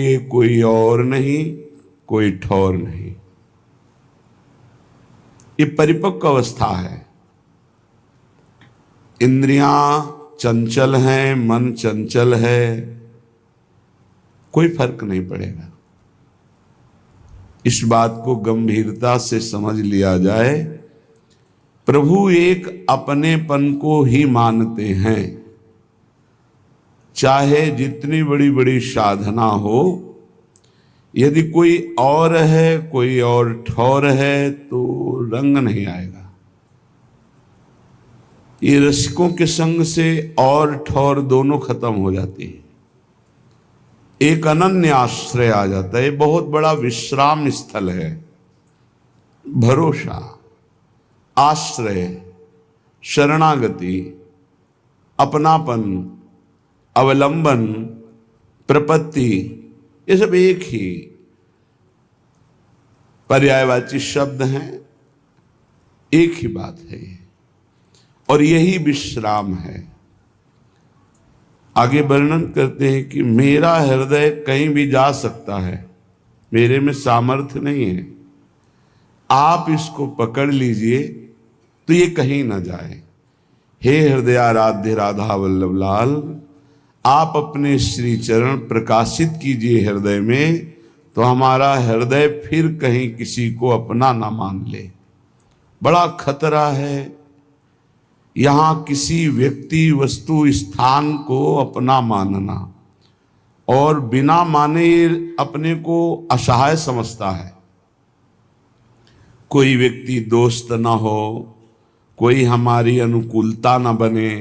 ये कोई और नहीं, कोई ठौर नहीं। ये परिपक्व अवस्था है। इंद्रियां चंचल हैं, मन चंचल है, कोई फर्क नहीं पड़ेगा। इस बात को गंभीरता से समझ लिया जाए। प्रभु एक अपनेपन को ही मानते हैं, चाहे जितनी बड़ी बड़ी साधना हो। यदि कोई और है, कोई और ठौर है, तो रंग नहीं आएगा। ये रसिकों के संग से और ठौर दोनों खत्म हो जाती है। एक अनन्य आश्रय आ जाता है। बहुत बड़ा विश्राम स्थल है। भरोसा, आश्रय, शरणागति, अपनापन, अवलंबन, प्रपत्ति, ये सब एक ही पर्यायवाची शब्द हैं। एक ही बात है ये, और यही विश्राम है। आगे वर्णन करते हैं कि मेरा हृदय कहीं भी जा सकता है, मेरे में सामर्थ्य नहीं है। आप इसको पकड़ लीजिए तो ये कहीं ना जाए। हे हृदयाराध्य राधा वल्लभ लाल, आप अपने श्री चरण प्रकाशित कीजिए हृदय में, तो हमारा हृदय फिर कहीं किसी को अपना ना मान ले। बड़ा खतरा है यहां किसी व्यक्ति, वस्तु, स्थान को अपना मानना, और बिना माने अपने को असहाय समझता है। कोई व्यक्ति दोस्त ना हो, कोई हमारी अनुकूलता ना बने,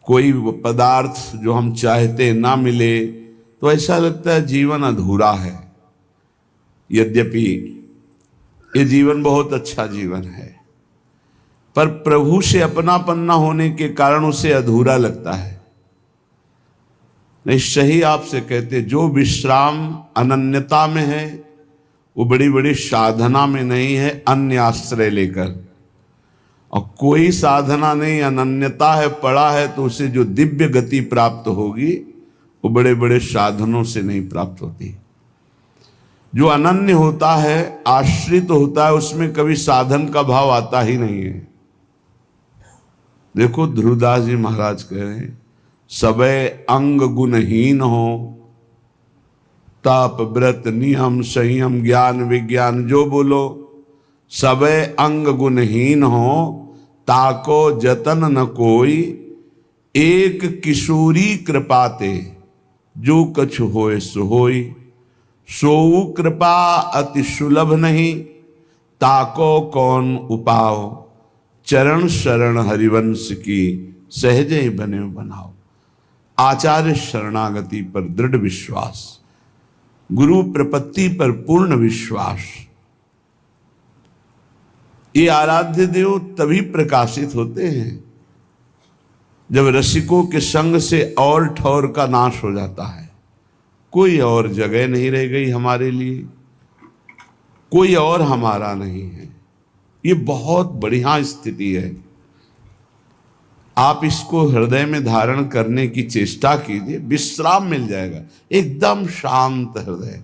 कोई पदार्थ जो हम चाहते ना मिले, तो ऐसा लगता है जीवन अधूरा है। यद्यपि ये जीवन बहुत अच्छा जीवन है, पर प्रभु से अपनापन न होने के कारण उसे अधूरा लगता है। नहीं, सही आपसे कहते, जो विश्राम अनन्यता में है वो बड़ी बड़ी साधना में नहीं है, अन्य आश्रय लेकर। और कोई साधना नहीं, अनन्यता है, पड़ा है, तो उसे जो दिव्य गति प्राप्त होगी वो बड़े बड़े साधनों से नहीं प्राप्त होती। जो अनन्य होता है, आश्रित होता है, उसमें कभी साधन का भाव आता ही नहीं है। देखो ध्रुवदास जी महाराज कह रहे हैं, सबे अंग गुणहीन हो, ताप व्रत नियम संयम ज्ञान विज्ञान जो बोलो, सबे अंग गुणहीन हो, ताको जतन न कोई, एक किशोरी कृपाते, जो कछ होए सो होई, सोऊ कृपा अति सुलभ नहीं, ताको कौन उपाओ, चरण शरण हरिवंश की, सहजे ही बने बनाओ। आचार्य शरणागति पर दृढ़ विश्वास, गुरु प्रपत्ति पर पूर्ण विश्वास। ये आराध्य देव तभी प्रकाशित होते हैं जब रसिकों के संग से और ठौर का नाश हो जाता है। कोई और जगह नहीं रह गई हमारे लिए, कोई और हमारा नहीं है। ये बहुत बढ़िया स्थिति है। आप इसको हृदय में धारण करने की चेष्टा कीजिए, विश्राम मिल जाएगा। एकदम शांत हृदय,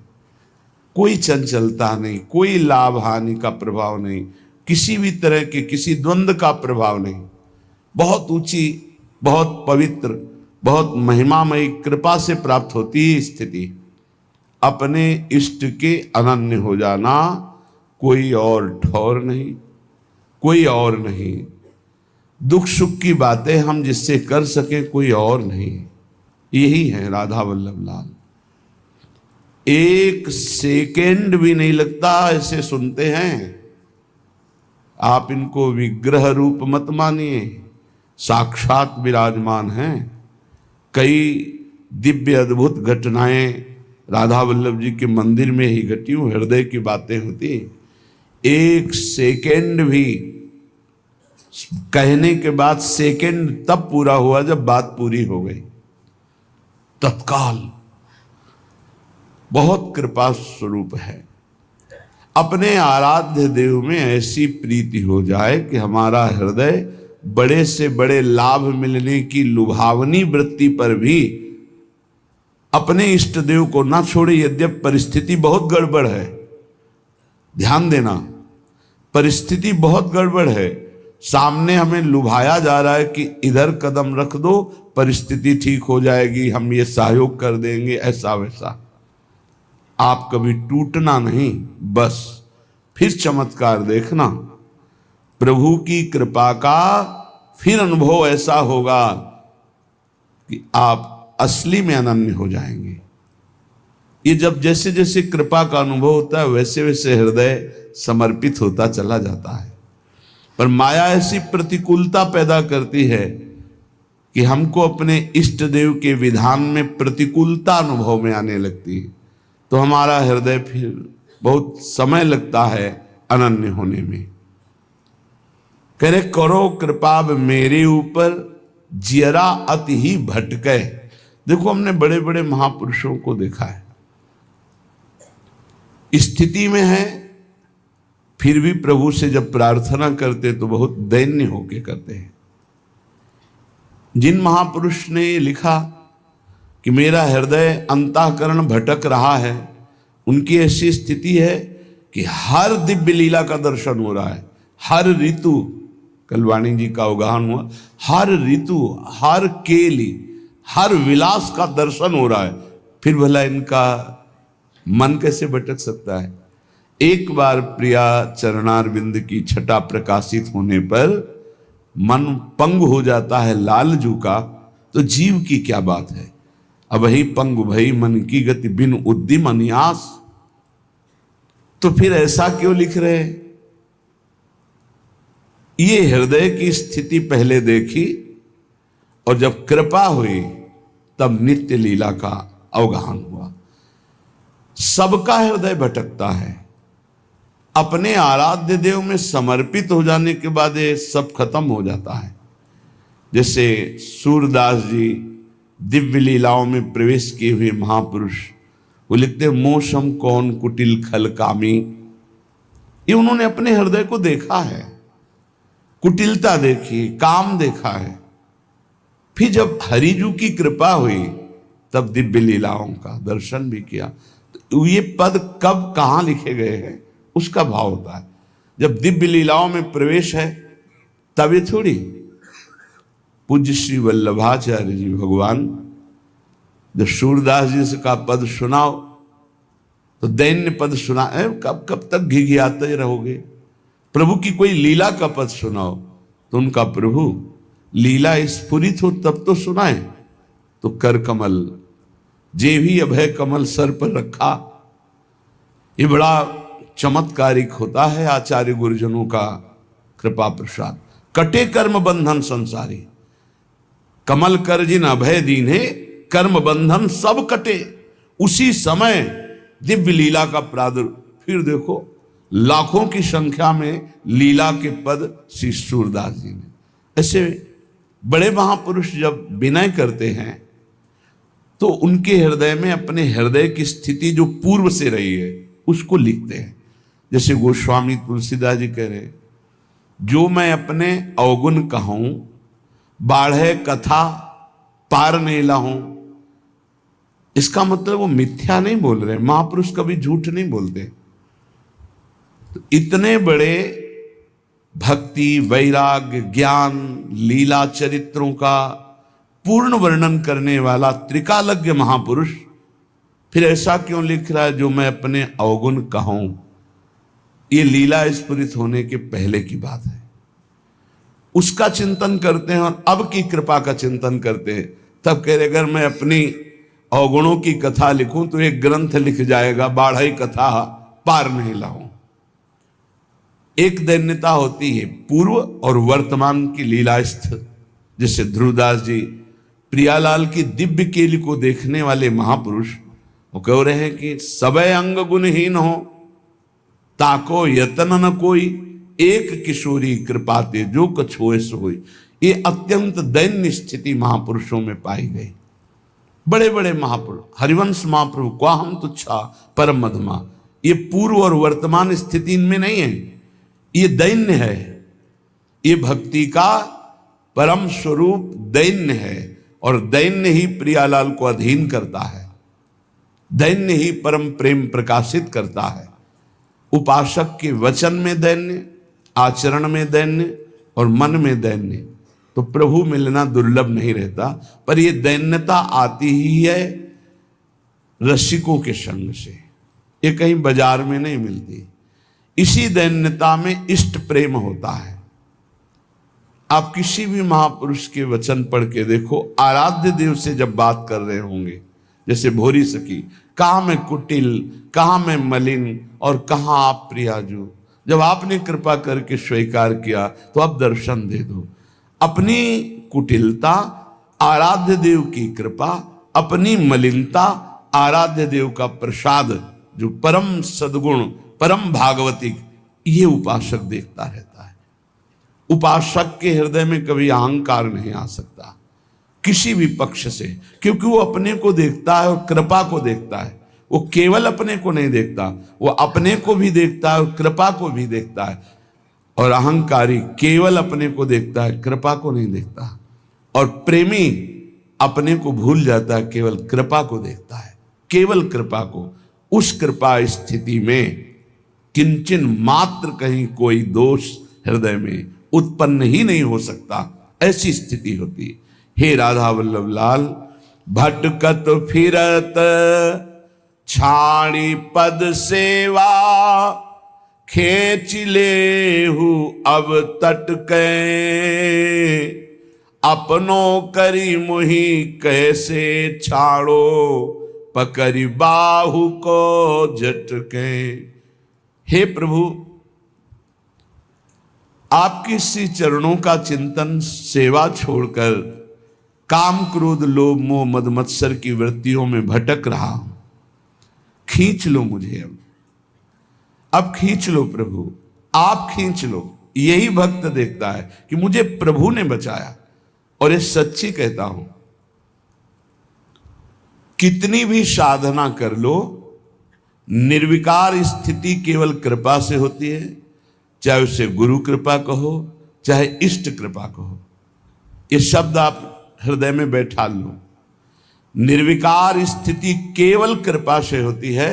कोई चंचलता नहीं, कोई लाभ हानि का प्रभाव नहीं, किसी भी तरह के किसी द्वंद्व का प्रभाव नहीं। बहुत ऊंची, बहुत पवित्र, बहुत महिमामयी कृपा से प्राप्त होती है स्थिति। अपने इष्ट के अनन्य हो जाना, कोई और ठौर नहीं, कोई और नहीं। दुख सुख की बातें हम जिससे कर सके, कोई और नहीं। यही है राधा वल्लभ लाल। एक सेकेंड भी नहीं लगता ऐसे सुनते हैं। आप इनको विग्रह रूप मत मानिए, साक्षात विराजमान हैं। कई दिव्य अद्भुत घटनाएं राधा वल्लभ जी के मंदिर में ही घटी हुई, हृदय की बातें होती। एक सेकेंड भी कहने के बाद सेकेंड तब पूरा हुआ जब बात पूरी हो गई, तत्काल। बहुत कृपा स्वरूप है। अपने आराध्य देव में ऐसी प्रीति हो जाए कि हमारा हृदय बड़े से बड़े लाभ मिलने की लुभावनी वृत्ति पर भी अपने इष्ट देव को ना छोड़े, यद्यपि परिस्थिति बहुत गड़बड़ है। ध्यान देना, परिस्थिति बहुत गड़बड़ है, सामने हमें लुभाया जा रहा है कि इधर कदम रख दो, परिस्थिति ठीक हो जाएगी, हम ये सहयोग कर देंगे, ऐसा वैसा। आप कभी टूटना नहीं, बस फिर चमत्कार देखना, प्रभु की कृपा का फिर अनुभव ऐसा होगा कि आप असली में अनन्य हो जाएंगे। ये जब जैसे जैसे कृपा का अनुभव होता है, वैसे वैसे हृदय समर्पित होता चला जाता है। पर माया ऐसी प्रतिकूलता पैदा करती है कि हमको अपने इष्ट देव के विधान में प्रतिकूलता अनुभव में आने लगती है, तो हमारा हृदय फिर बहुत समय लगता है अनन्य होने में। कह रहे करो कृपा मेरे ऊपर, जियरा अति ही भटके। देखो, हमने बड़े बड़े महापुरुषों को देखा है, स्थिति में है, फिर भी प्रभु से जब प्रार्थना करते तो बहुत दैन्य होके करते हैं। जिन महापुरुष ने लिखा कि मेरा हृदय अंतःकरण भटक रहा है, उनकी ऐसी स्थिति है कि हर दिव्य लीला का दर्शन हो रहा है, हर ऋतु, कल वाणी जी का अवगाहन हुआ, हर ऋतु, हर केली, हर विलास का दर्शन हो रहा है, फिर भला इनका मन कैसे भटक सकता है। एक बार प्रिया चरणारविंद की छटा प्रकाशित होने पर मन पंग हो जाता है लालजू का, तो जीव की क्या बात है। अब ही पंग भई मन की गति बिन उद्दिम अन्यास। तो फिर ऐसा क्यों लिख रहे हैं। ये हृदय की स्थिति पहले देखी, और जब कृपा हुई तब नित्य लीला का अवगाहन हुआ। सबका हृदय भटकता है, अपने आराध्य देव में समर्पित हो जाने के बाद ये सब खत्म हो जाता है। जैसे सूरदास जी दिव्य लीलाओं में प्रवेश किए हुए महापुरुष, वो लिखते मोसम कौन कुटिल खल कामी। ये उन्होंने अपने हृदय को देखा है, कुटिलता देखी, काम देखा है। फिर जब हरिजू की कृपा हुई तब दिव्य लीलाओं का दर्शन भी किया। तो ये पद कब कहाँ लिखे गए हैं उसका भाव होता है। जब दिव्य लीलाओं में प्रवेश है तब ये थोड़ी। पूज्य श्री वल्लभाचार्य जी भगवान जब सूरदास जी से का पद सुनाओ तो दैन्य पद सुना, कब कब तक घिघियाते रहोगे। प्रभु की कोई लीला का पद सुनाओ तो उनका प्रभु लीला स्फुरित हो तब तो सुनाए। तो कर कमल जे भी अभय कमल सर पर रखा, ये बड़ा चमत्कारिक होता है आचार्य गुरुजनों का कृपा प्रसाद। कटे कर्म बंधन संसारी, कमल कर जिन अभय दीन्हे, कर्म बंधन सब कटे। उसी समय दिव्य लीला का प्रादुर्भाव। फिर देखो लाखों की संख्या में लीला के पद श्री सूरदास जी ने। ऐसे बड़े महापुरुष जब विनय करते हैं तो उनके हृदय में अपने हृदय की स्थिति जो पूर्व से रही है उसको लिखते हैं। जैसे गोस्वामी तुलसीदास जी कह रहे, जो मैं अपने अवगुण कहूं बाढ़े कथा पार नहीं लाऊं। इसका मतलब वो मिथ्या नहीं बोल रहे, महापुरुष कभी झूठ नहीं बोलते। तो इतने बड़े भक्ति वैराग्य ज्ञान लीला चरित्रों का पूर्ण वर्णन करने वाला त्रिकालज्ञ महापुरुष फिर ऐसा क्यों लिख रहा है, जो मैं अपने अवगुण कहूं। ये लीला स्फुरित होने के पहले की बात है, उसका चिंतन करते हैं और अब की कृपा का चिंतन करते हैं। तब कह रहे अगर मैं अपनी अवगुणों की कथा लिखूं तो एक ग्रंथ लिख जाएगा, बाढ़ई कथा पार नहीं लाऊं। एक दैन्यता होती है पूर्व और वर्तमान की लीलास्थ। जैसे ध्रुवदास जी प्रियालाल की दिव्य केली को देखने वाले महापुरुष, वो कह रहे हैं कि सबय अंग गुणहीन हो ताको यतन न कोई, एक किशोरी कृपाते जो कछ होए सो होई। ये अत्यंत दैन्य स्थिति महापुरुषों में पाई गई। बड़े बड़े महापुरुष, हरिवंश महाप्रभु क्वा हम तुच्छा परम मधमा, ये पूर्व और वर्तमान स्थिति इनमें नहीं है, ये दैन्य है। ये भक्ति का परम स्वरूप दैन्य है और दैन्य ही प्रियालाल को अधीन करता है। दैन्य ही परम प्रेम प्रकाशित करता है। उपासक के वचन में दैन्य, आचरण में दैन्य और मन में दैन्य, तो प्रभु मिलना दुर्लभ नहीं रहता। पर यह दैन्यता आती ही है रसिकों के संग से, ये कहीं बाजार में नहीं मिलती। इसी दैन्यता में इष्ट प्रेम होता है। आप किसी भी महापुरुष के वचन पढ़ के देखो, आराध्य देव से जब बात कर रहे होंगे, जैसे भोरी सखी, कहाँ मैं कुटिल, कहाँ मैं मलिन और कहाँ आप प्रियाजू, जब आपने कृपा करके स्वीकार किया तो अब दर्शन दे दो। अपनी कुटिलता आराध्य देव की कृपा, अपनी मलिनता आराध्य देव का प्रसाद, जो परम सद्गुण परम भागवतिक, ये उपासक देखता रहता है। उपासक के हृदय में कभी अहंकार नहीं आ सकता किसी भी पक्ष से, क्योंकि वो अपने को देखता है और कृपा को देखता है। वो केवल अपने को नहीं देखता, वो अपने को भी देखता है और कृपा को भी देखता है। और अहंकारी केवल अपने को देखता है, कृपा को नहीं देखता। और प्रेमी अपने को भूल जाता है, केवल कृपा को देखता है, केवल कृपा को। उस कृपा स्थिति में किंचन मात्र कहीं कोई दोष हृदय में उत्पन्न ही नहीं हो सकता, ऐसी स्थिति होती। हे राधा वल्लभ लाल, भटकत फिरत छाड़ी पद सेवा, खेच लेहु अब तटके, अपनों करी मुही कैसे छाड़ो, पकड़ी बाहु को झटके। हे प्रभु, आपके श्री चरणों का चिंतन सेवा छोड़कर काम क्रोध लोभ मोह मद मत्सर की वृत्तियों में भटक रहा हूं। खींच लो मुझे, अब खींच लो प्रभु, आप खींच लो। यही भक्त देखता है कि मुझे प्रभु ने बचाया। और ये सच्ची कहता हूं, कितनी भी साधना कर लो, निर्विकार स्थिति केवल कृपा से होती है। चाहे उसे गुरु कृपा कहो, चाहे इष्ट कृपा कहो, ये शब्द आप हृदय में बैठा लो। निर्विकार स्थिति केवल कृपा से होती है।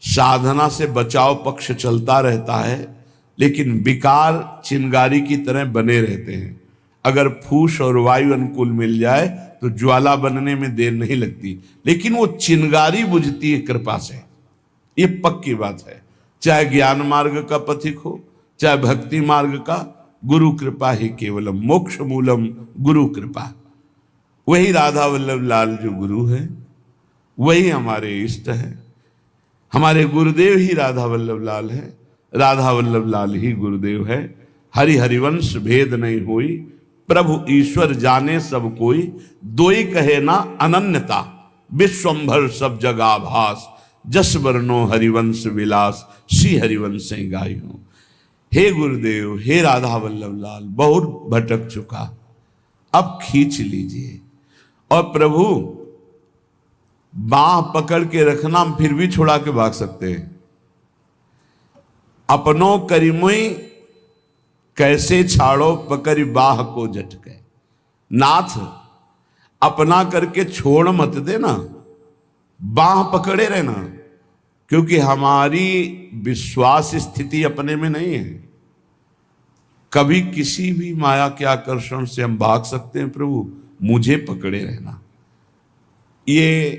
साधना से बचाव पक्ष चलता रहता है, लेकिन विकार चिंगारी की तरह बने रहते हैं। अगर फूस और वायु अनुकूल मिल जाए तो ज्वाला बनने में देर नहीं लगती, लेकिन वो चिंगारी बुझती है कृपा से। ये पक्की बात है। चाहे ज्ञान मार्ग का पथिक हो, चाहे भक्ति मार्ग का, गुरु कृपा ही केवलम मोक्ष मूलम गुरु कृपा। वही राधा वल्लभ लाल जो गुरु है, वही हमारे इष्ट है। हमारे गुरुदेव ही राधा वल्लभ लाल है, राधा वल्लभ लाल ही गुरुदेव है। हरि हरिवंश भेद नहीं होई, प्रभु ईश्वर जाने सब कोई, दोई कहे ना अनन्यता, विश्वंभर सब जगा भास, जस वर्णो हरिवंश विलास, श्री हरिवंश गायो। हे गुरुदेव, हे राधा वल्लभ लाल, बहुत भटक चुका, अब खींच लीजिए। और प्रभु बाह पकड़ के रखना, फिर भी छुड़ा के भाग सकते हैं। अपनों करीमुई कैसे छाड़ो, पकड़ी बाह को झटके। नाथ अपना करके छोड़ मत देना, बाह पकड़े रहना, क्योंकि हमारी विश्वास स्थिति अपने में नहीं है। कभी किसी भी माया के आकर्षण से हम भाग सकते हैं। प्रभु मुझे पकड़े रहना। ये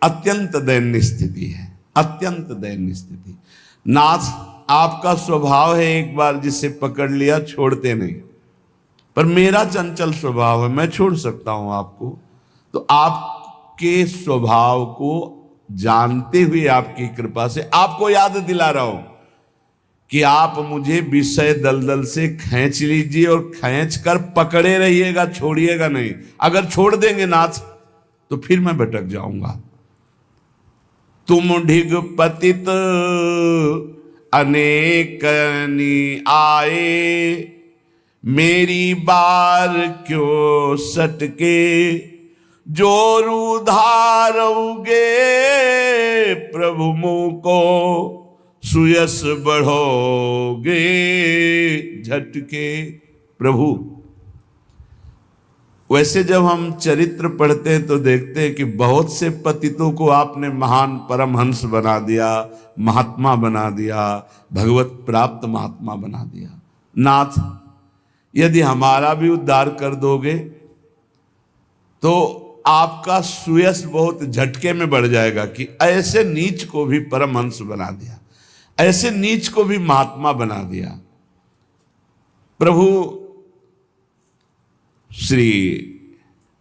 अत्यंत दैन्य स्थिति है, अत्यंत दैन्य स्थिति। नाथ आपका स्वभाव है, एक बार जिसे पकड़ लिया छोड़ते नहीं, पर मेरा चंचल स्वभाव है, मैं छोड़ सकता हूं आपको। तो आपके स्वभाव को जानते हुए आपकी कृपा से आपको याद दिला रहा हूं कि आप मुझे विषय दलदल से खींच लीजिए और खींच कर पकड़े रहिएगा, छोड़िएगा नहीं। अगर छोड़ देंगे नाथ तो फिर मैं भटक जाऊंगा। तुम ढिग पतित अनेकनी आए, मेरी बार क्यों सटके, जोरू धारोगे प्रभु मुँह को, सुयस बढ़ोगे झटके। प्रभु वैसे जब हम चरित्र पढ़ते हैं तो देखते हैं कि बहुत से पतितों को आपने महान परमहंस बना दिया, महात्मा बना दिया, भगवत प्राप्त महात्मा बना दिया। नाथ, यदि हमारा भी उद्धार कर दोगे तो आपका सुयश बहुत झटके में बढ़ जाएगा कि ऐसे नीच को भी परमहंस बना दिया, ऐसे नीच को भी महात्मा बना दिया। प्रभु श्री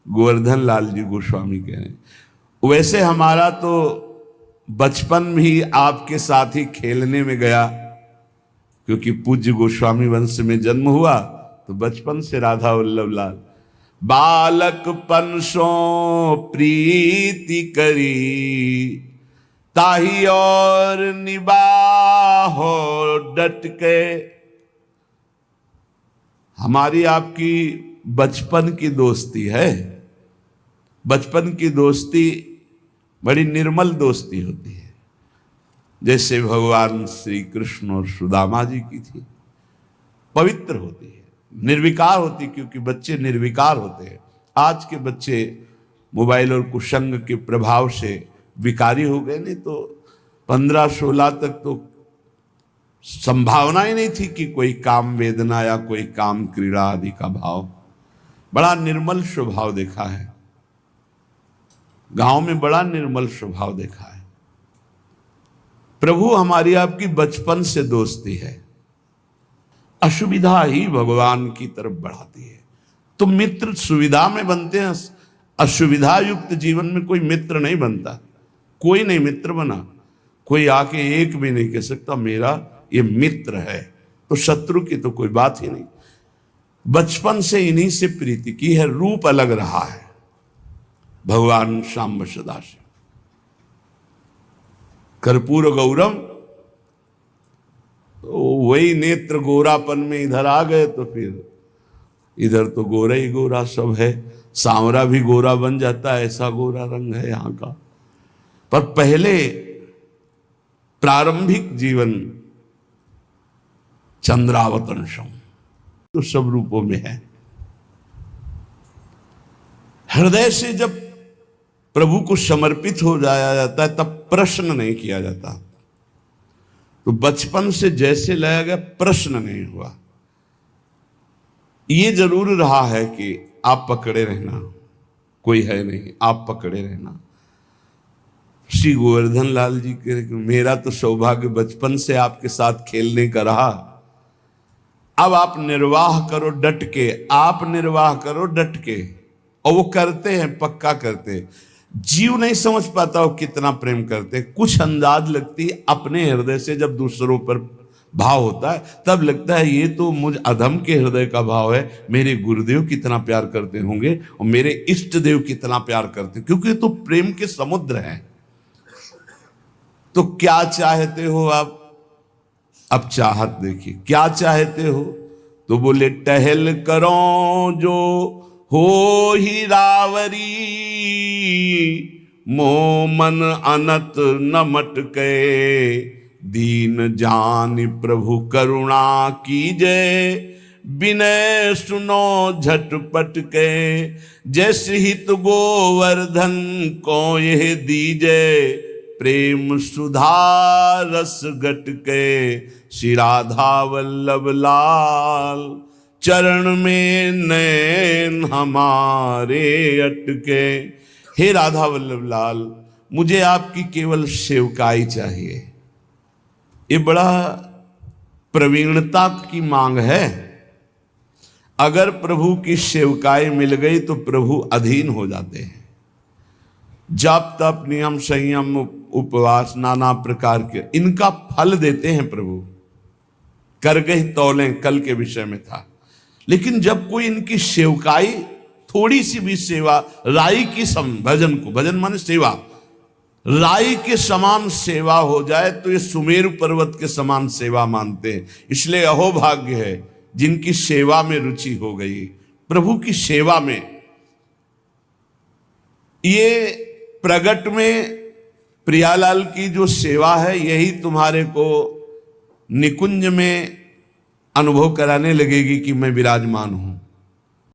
गोवर्धन लाल जी गोस्वामी कह रहे हैं, वैसे हमारा तो बचपन भी आपके साथ ही खेलने में गया, क्योंकि पूज्य गोस्वामी वंश में जन्म हुआ तो बचपन से राधा वल्लभ लाल बालक पनसो प्रीति करी, ताही और निबाहो डट के। हमारी आपकी बचपन की दोस्ती है। बचपन की दोस्ती बड़ी निर्मल दोस्ती होती है, जैसे भगवान श्री कृष्ण और सुदामा जी की थी। पवित्र होती है, निर्विकार होती, क्योंकि बच्चे निर्विकार होते हैं। आज के बच्चे मोबाइल और कुसंग के प्रभाव से विकारी हो गए, नहीं तो 15-16 तक तो संभावना ही नहीं थी कि कोई काम वेदना या कोई काम क्रीड़ा आदि का भाव। बड़ा निर्मल स्वभाव देखा है, गांव में बड़ा निर्मल स्वभाव देखा है। प्रभु हमारी आपकी बचपन से दोस्ती है, असुविधा ही भगवान की तरफ बढ़ाती है। तो मित्र सुविधा में बनते हैं, असुविधा युक्त जीवन में कोई मित्र नहीं बनता। कोई नहीं मित्र बना, कोई आके एक भी नहीं कह सकता मेरा ये मित्र है, तो शत्रु की तो कोई बात ही नहीं। बचपन से इन्हीं से प्रीति की है, रूप अलग रहा है भगवान शाम्ब सदाशिव। कर्पूर गौरम, तो वही नेत्र गोरापन में इधर आ गए तो फिर इधर तो गोरा ही गोरा सब है। सांवरा भी गोरा बन जाता है, ऐसा गोरा रंग है यहाँ का। पर पहले प्रारंभिक जीवन चंद्रावतंशम तो सब रूपों में है। हृदय से जब प्रभु को समर्पित हो जाया जाता है तब प्रश्न नहीं किया जाता। तो बचपन से जैसे लाया गया प्रश्न नहीं हुआ। ये जरूर रहा है कि आप पकड़े रहना, कोई है नहीं, आप पकड़े रहना। श्री गोवर्धन लाल जी के मेरा तो सौभाग्य बचपन से आपके साथ खेलने का रहा। अब आप निर्वाह करो डट के, आप निर्वाह करो डट के। और वो करते हैं, पक्का करते हैं। जीव नहीं समझ पाता वो कितना प्रेम करते हैं। कुछ अंदाज लगती है अपने हृदय से, जब दूसरों पर भाव होता है तब लगता है ये तो मुझ अधम के हृदय का भाव है। मेरे गुरुदेव कितना प्यार करते होंगे और मेरे इष्ट देव कितना प्यार करते, क्योंकि ये तो प्रेम के समुद्र हैं। तो क्या चाहते हो आप? अब चाहत देखिए, क्या चाहते हो? तो बोले टहल करो जो हो ही रावरी, मोह मन अनत न मटके, दीन जान प्रभु करुणा कीजे, विनय सुनो झटपट के, जैसे हित गोवर्धन को यह दीजे, प्रेम सुधा रस गट के, श्री राधा वल्लभ लाल, चरण में नैन हमारे अटके। हे राधा वल्लभ लाल, मुझे आपकी केवल सेवकाई चाहिए। ये बड़ा प्रवीणता की मांग है। अगर प्रभु की सेवकाई मिल गई तो प्रभु अधीन हो जाते हैं। जप तप नियम संयम उपवास नाना प्रकार के इनका फल देते हैं प्रभु। कर गई तौलें कल के विषय में था। लेकिन जब कोई इनकी सेवकाई, थोड़ी सी भी सेवा, राई की सम, भजन को, भजन माने सेवा, राई के समान सेवा हो जाए तो ये सुमेरु पर्वत के समान सेवा मानते हैं। इसलिए अहोभाग्य है जिनकी सेवा में रुचि हो गई, प्रभु की सेवा में। ये प्रगट में प्रियालाल की जो सेवा है यही तुम्हारे को निकुंज में अनुभव कराने लगेगी कि मैं विराजमान हूं।